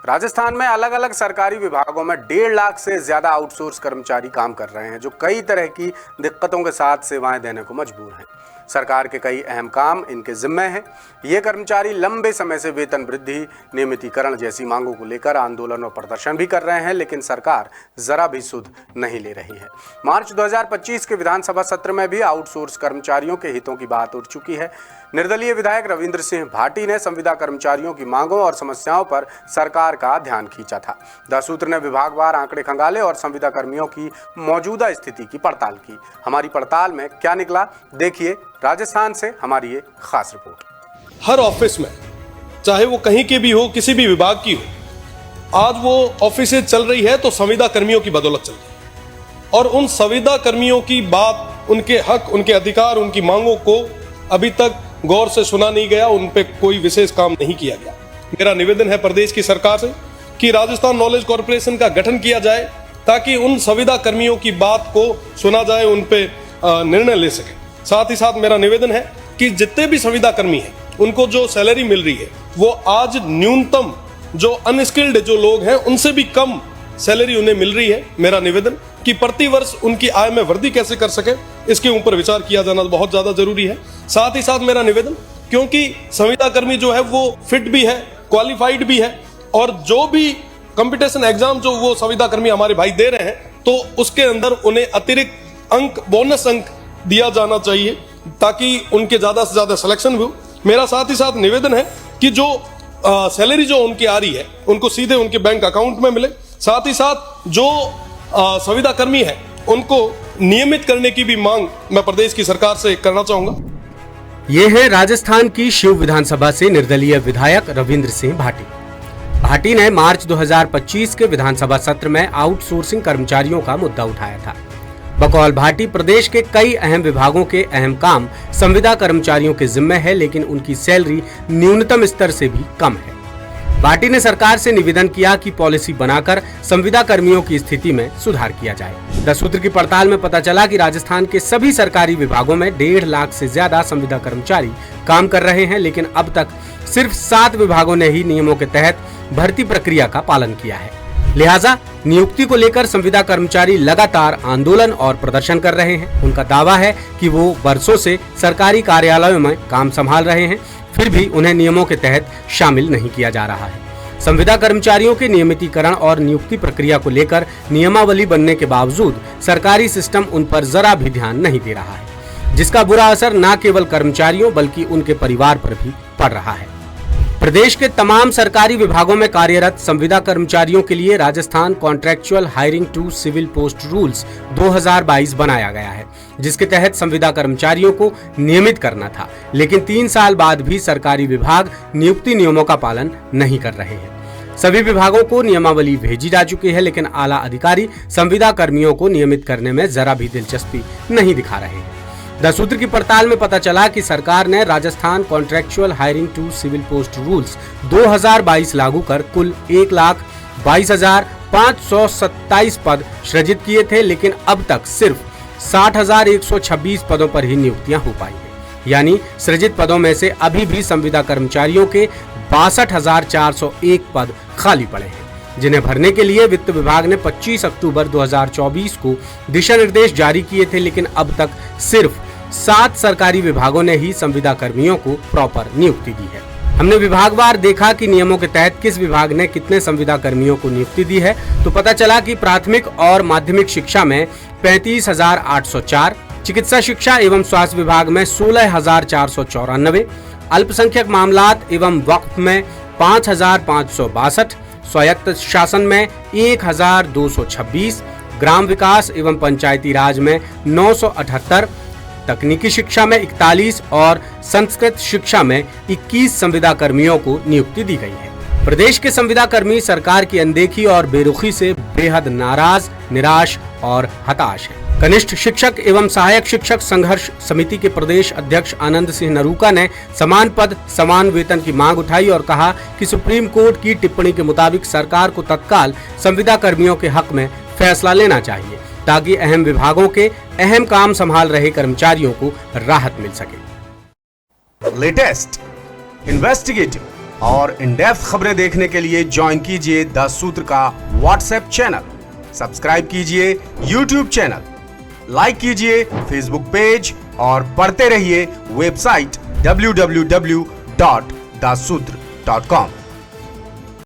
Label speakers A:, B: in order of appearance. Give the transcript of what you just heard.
A: राजस्थान में अलग अलग सरकारी विभागों में 1.5 लाख से ज्यादा आउटसोर्स कर्मचारी काम कर रहे हैं, जो कई तरह की दिक्कतों के साथ सेवाएं देने को मजबूर हैं। सरकार के कई अहम काम इनके जिम्मे हैं। ये कर्मचारी लंबे समय से वेतन वृद्धि, नियमितीकरण जैसी मांगों को लेकर आंदोलन और प्रदर्शन भी कर रहे हैं, लेकिन सरकार जरा भी सुध नहीं ले रही है। मार्च 2025 के विधानसभा सत्र में भी आउटसोर्स कर्मचारियों के हितों की बात उठ चुकी है। निर्दलीय विधायक रविंद्र सिंह भाटी ने संविदा कर्मचारियों की मांगों और समस्याओं पर सरकार का ध्यान खींचा था। द सूत्र ने विभागवार आंकड़े खंगाले और संविदा कर्मियों की मौजूदा स्थिति की पड़ताल की। हमारी पड़ताल में क्या निकला, देखिए राजस्थान से हमारी ये खास रिपोर्ट।
B: हर ऑफिस में, चाहे वो कहीं के भी हो, किसी भी विभाग की हो, आज वो ऑफिस चल रही है तो संविदा कर्मियों की बदौलत चल रही है। और उन संविदा कर्मियों की बात, उनके हक, उनके अधिकार, उनकी मांगों को अभी तक गौर से सुना नहीं गया, उन पे कोई विशेष काम नहीं किया गया। मेरा निवेदन है प्रदेश की सरकार से कि राजस्थान नॉलेज कॉर्पोरेशन का गठन किया जाए ताकि उन संविदा कर्मियों की बात को सुना जाए, उन पे निर्णय ले सके। साथ ही साथ मेरा निवेदन है कि जितने भी संविदा कर्मी हैं, उनको जो सैलरी मिल रही है वो आज न्यूनतम जो अनस्किल्ड जो लोग हैं उनसे भी कम सैलरी उन्हें मिल रही है। मेरा निवेदन कि प्रति वर्ष उनकी आय में वृद्धि कैसे कर सके, इसके ऊपर विचार किया जाना बहुत ज्यादा जरूरी है। साथ ही साथ मेरा निवेदन, क्योंकि संविदा कर्मी जो है वो फिट भी है, क्वालिफाइड भी है, और जो भी कंपटीशन एग्जाम जो वो संविदा कर्मी हमारे भाई दे रहे हैं तो उसके अंदर उन्हें अतिरिक्त अंक, बोनस अंक दिया जाना चाहिए ताकि उनके ज्यादा से ज्यादा सिलेक्शन भी हो। मेरा साथ ही साथ निवेदन है कि जो सैलरी जो उनकी आ रही है उनको सीधे उनके बैंक अकाउंट में मिले। साथ ही साथ जो संविदा कर्मी है उनको नियमित करने की भी मांग मैं प्रदेश की सरकार से करना चाहूंगा।
C: ये है राजस्थान की शिव विधानसभा से निर्दलीय विधायक रविंद्र सिंह भाटी। भाटी ने मार्च 2025 के विधानसभा सत्र में आउटसोर्सिंग कर्मचारियों का मुद्दा उठाया था। बकौल भाटी, प्रदेश के कई अहम विभागों के अहम काम संविदा कर्मचारियों के जिम्मे है, लेकिन उनकी सैलरी न्यूनतम स्तर से भी कम है। भाटी ने सरकार से निवेदन किया कि पॉलिसी बनाकर संविदा कर्मियों की स्थिति में सुधार किया जाए। द सूत्र की पड़ताल में पता चला कि राजस्थान के सभी सरकारी विभागों में 1.5 लाख से ज्यादा संविदा कर्मचारी काम कर रहे हैं, लेकिन अब तक सिर्फ 7 विभागों ने ही नियमों के तहत भर्ती प्रक्रिया का पालन किया है। लिहाजा नियुक्ति को लेकर संविदा कर्मचारी लगातार आंदोलन और प्रदर्शन कर रहे हैं। उनका दावा है कि वो वर्षों से सरकारी कार्यालयों में काम संभाल रहे हैं, फिर भी उन्हें नियमों के तहत शामिल नहीं किया जा रहा है। संविदा कर्मचारियों के नियमितीकरण और नियुक्ति प्रक्रिया को लेकर नियमावली बनने के बावजूद सरकारी सिस्टम उन पर जरा भी ध्यान नहीं दे रहा है, जिसका बुरा असर न केवल कर्मचारियों बल्कि उनके परिवार पर भी पड़ रहा है। प्रदेश के तमाम सरकारी विभागों में कार्यरत संविदा कर्मचारियों के लिए Rajasthan contractual hiring to civil post rules 2022 बनाया गया है, जिसके तहत संविदा कर्मचारियों को नियमित करना था, लेकिन 3 साल बाद भी सरकारी विभाग नियुक्ति नियमों का पालन नहीं कर रहे हैं। सभी विभागों को नियमावली भेजी जा चुकी है, लेकिन आला अधिकारी संविदा कर्मियों को नियमित करने में जरा भी दिलचस्पी नहीं दिखा रहे हैं। द सूत्र की पड़ताल में पता चला कि सरकार ने Rajasthan contractual hiring to civil post rules 2022 लागू कर कुल 1,22,527 पद सृजित किए थे, लेकिन अब तक सिर्फ 60,126 पदों पर ही नियुक्तियां हो पाई हैं। यानी सृजित पदों में से अभी भी संविदा कर्मचारियों के 62,401 पद खाली पड़े हैं, जिन्हें भरने के लिए वित्त विभाग ने 25 अक्टूबर 2024 को दिशा निर्देश जारी किए थे, लेकिन अब तक सिर्फ 7 सरकारी विभागों ने ही संविदा कर्मियों को प्रॉपर नियुक्ति दी है। हमने विभागवार देखा कि नियमों के तहत किस विभाग ने कितने संविदा कर्मियों को नियुक्ति दी है, तो पता चला कि प्राथमिक और माध्यमिक शिक्षा में 35,804, चिकित्सा शिक्षा एवं स्वास्थ्य विभाग में 16,494, अल्पसंख्यक मामलात एवं वक्फ में 5,562, स्वायत्त शासन में 1,226, ग्राम विकास एवं पंचायती राज में 978, तकनीकी शिक्षा में 41 और संस्कृत शिक्षा में 21 संविदा कर्मियों को नियुक्ति दी गई है। प्रदेश के संविदा कर्मी सरकार की अनदेखी और बेरुखी से बेहद नाराज, निराश और हताश हैं। कनिष्ठ शिक्षक एवं सहायक शिक्षक संघर्ष समिति के प्रदेश अध्यक्ष आनंद सिंह नरूका ने समान पद समान वेतन की मांग उठाई और कहा कि सुप्रीम कोर्ट की टिप्पणी के मुताबिक सरकार को तत्काल संविदा कर्मियों के हक में फैसला लेना चाहिए, ताकि अहम विभागों के अहम काम संभाल रहे कर्मचारियों को राहत मिल सके।
D: लेटेस्ट, इन्वेस्टिगेटिव,
A: और इन डेप्थ खबरें देखने के लिए ज्वाइन कीजिए द सूत्र का व्हाट्सएप चैनल, सब्सक्राइब कीजिए यूट्यूब चैनल, लाइक कीजिए फेसबुक पेज और पढ़ते रहिए वेबसाइट www.dasutr.com।